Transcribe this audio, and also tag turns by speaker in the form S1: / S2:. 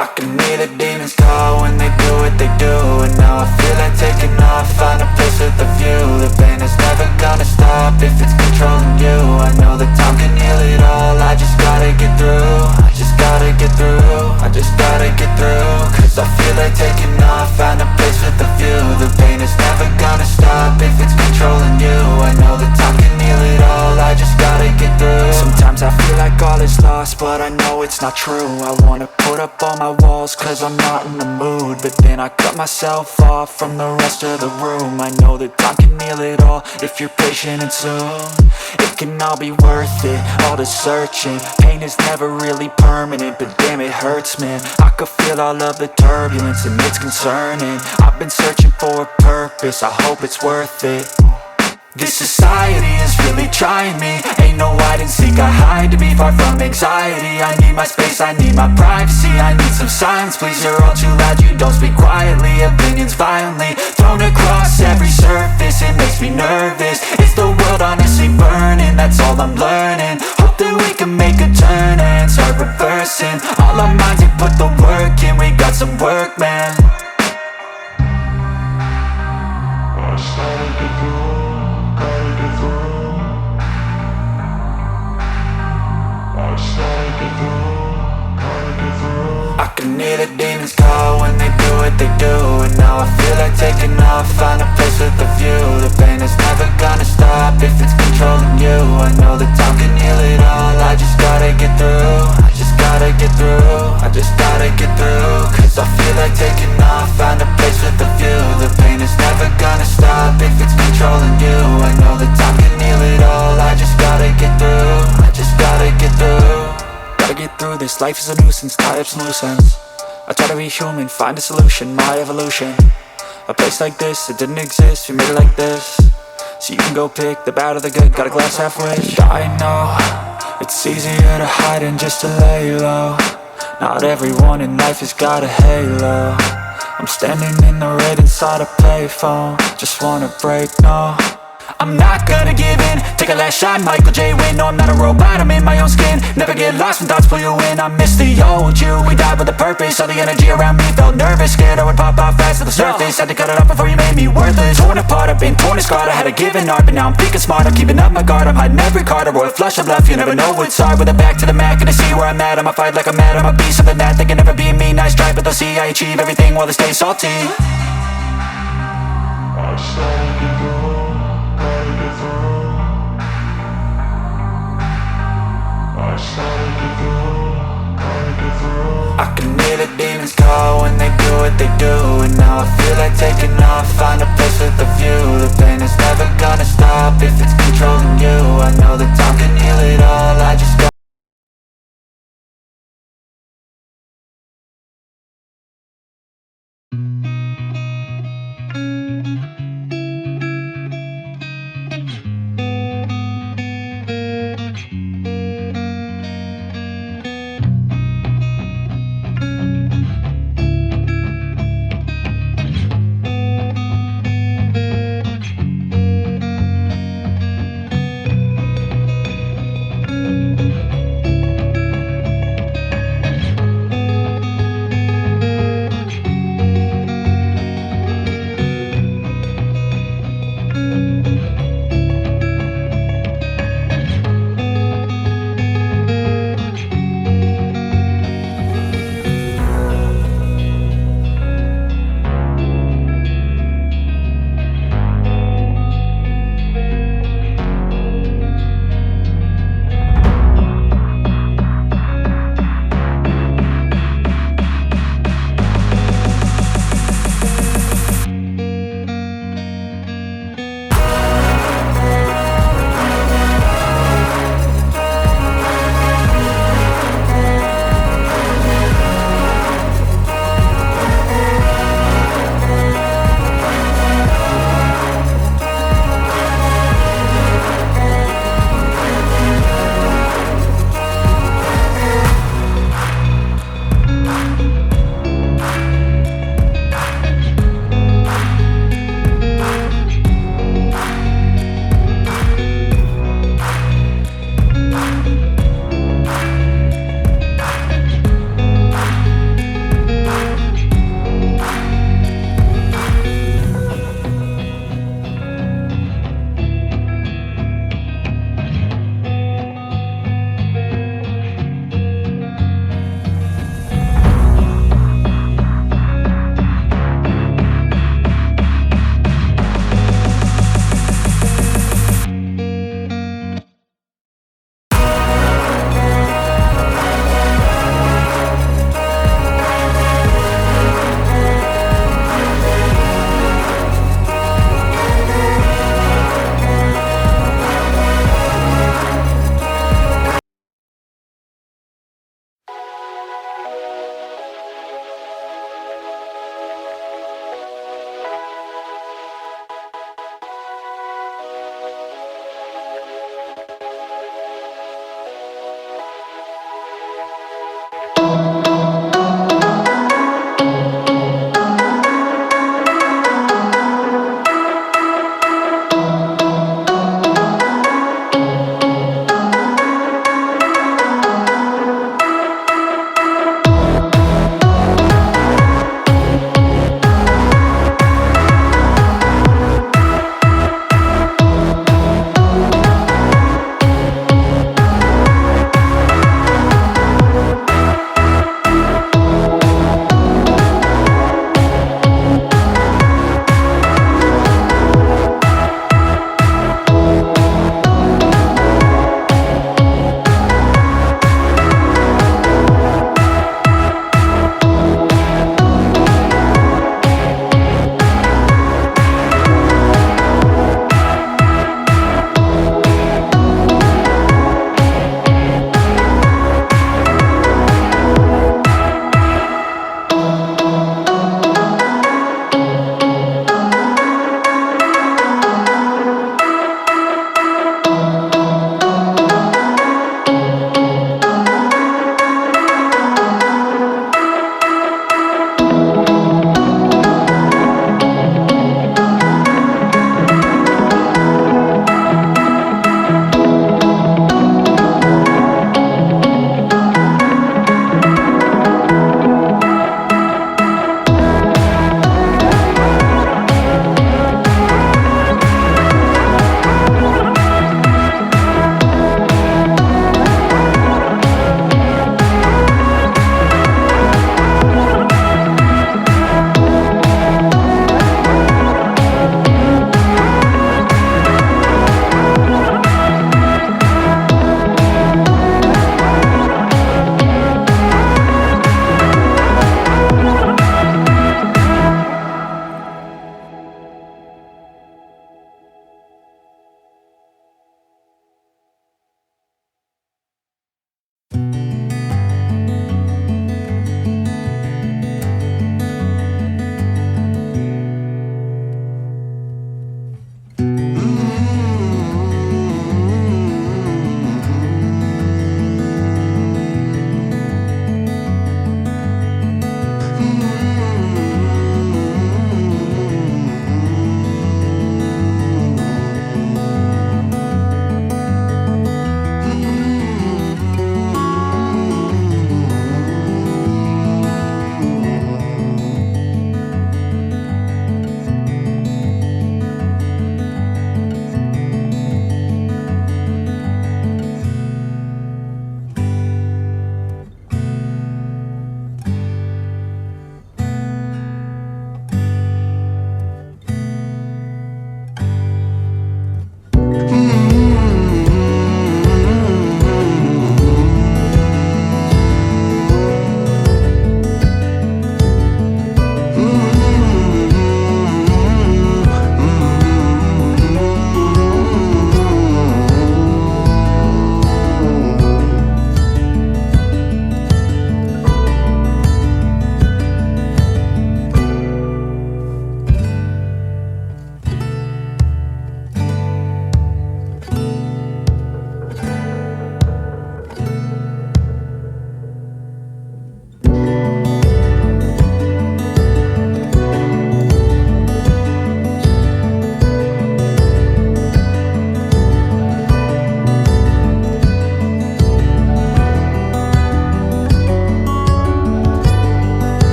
S1: I can hear the demons call when they do what they do. And now I feel like taking off, find a place with a view. The pain is never gonna stop if it's controlling you. I know that time can heal it all, I just gotta get through. I just gotta get through, I just gotta get through. Cause I feel like taking off, find a place with a view. The pain is never gonna stop if it's controlling you. I know that time can heal it all, I just gotta get through. Sometimes I feel like all is lost, but I know it's not true. I wanna put up all my walls cause I'm not in the mood, but then I cut myself off from the rest of the room. I know that time can heal it all if you're patient and soon. It can all be worth it, all the searching. Pain is never really permanent, but damn it hurts, man. I could feel all of the turbulence and it's concerning. I've been searching for a purpose, I hope it's worth it. This society is really trying me. Ain't no hide and seek, I hide to be far from anxiety. I need my space, I need my privacy. I need some silence, please, you're all too loud. You don't speak quietly, opinions violently thrown across every surface. It makes me nervous, it's the world honestly burning. That's all I'm learning, hope that we can make a turn and start reversing. All our minds, we put the work in, we got some work, man. I started to go. I can hear the demons call when they do what they do. And now I feel like taking off, find a place with a view. The pain is never gonna stop if it's controlling you. I know that time can heal it all, I just gotta get through. I just gotta get through, I just gotta get through. Cause I feel like taking off, find a place with a view. The pain is never gonna stop if it's controlling you. I know that time can heal it all, I just gotta get through. I just gotta get through. Gotta get through this, life is a nuisance, tie up some loose ends. I try to be human, find a solution, my evolution. A place like this, it didn't exist, we made it like this. So you can go pick the bad or the good, got a glass halfway. I know, it's easier to hide than just to lay low. Not everyone in life has got a halo. I'm standing in the red inside a payphone, just wanna break, no. I'm not gonna give in, take a last shot, Michael J. Win. No, I'm not a robot, I'm in my own skin. Never get lost when thoughts pull you in. I miss the old you, we died with a purpose. All the energy around me felt nervous, scared I would pop off fast to the surface. Had to cut it off before you made me worthless. Torn apart, I've been torn and scarred. I had a given art, but now I'm thinking smart. I'm keeping up my guard, I'm hiding every card. A royal flush of love, you never know what's hard. With a back to the mat, gonna see where I'm at. I'ma fight like I'm mad, I'ma be something that they can never be me. Nice try, but they'll see I achieve everything while they stay salty. I started to go, gotta get through. I started to go, gotta get through. I can hear the demons call when they do what they do. And now I feel like taking off, find a place with a view. The pain is never gonna stop if it's controlling you. I know that time can heal it all, I just gotta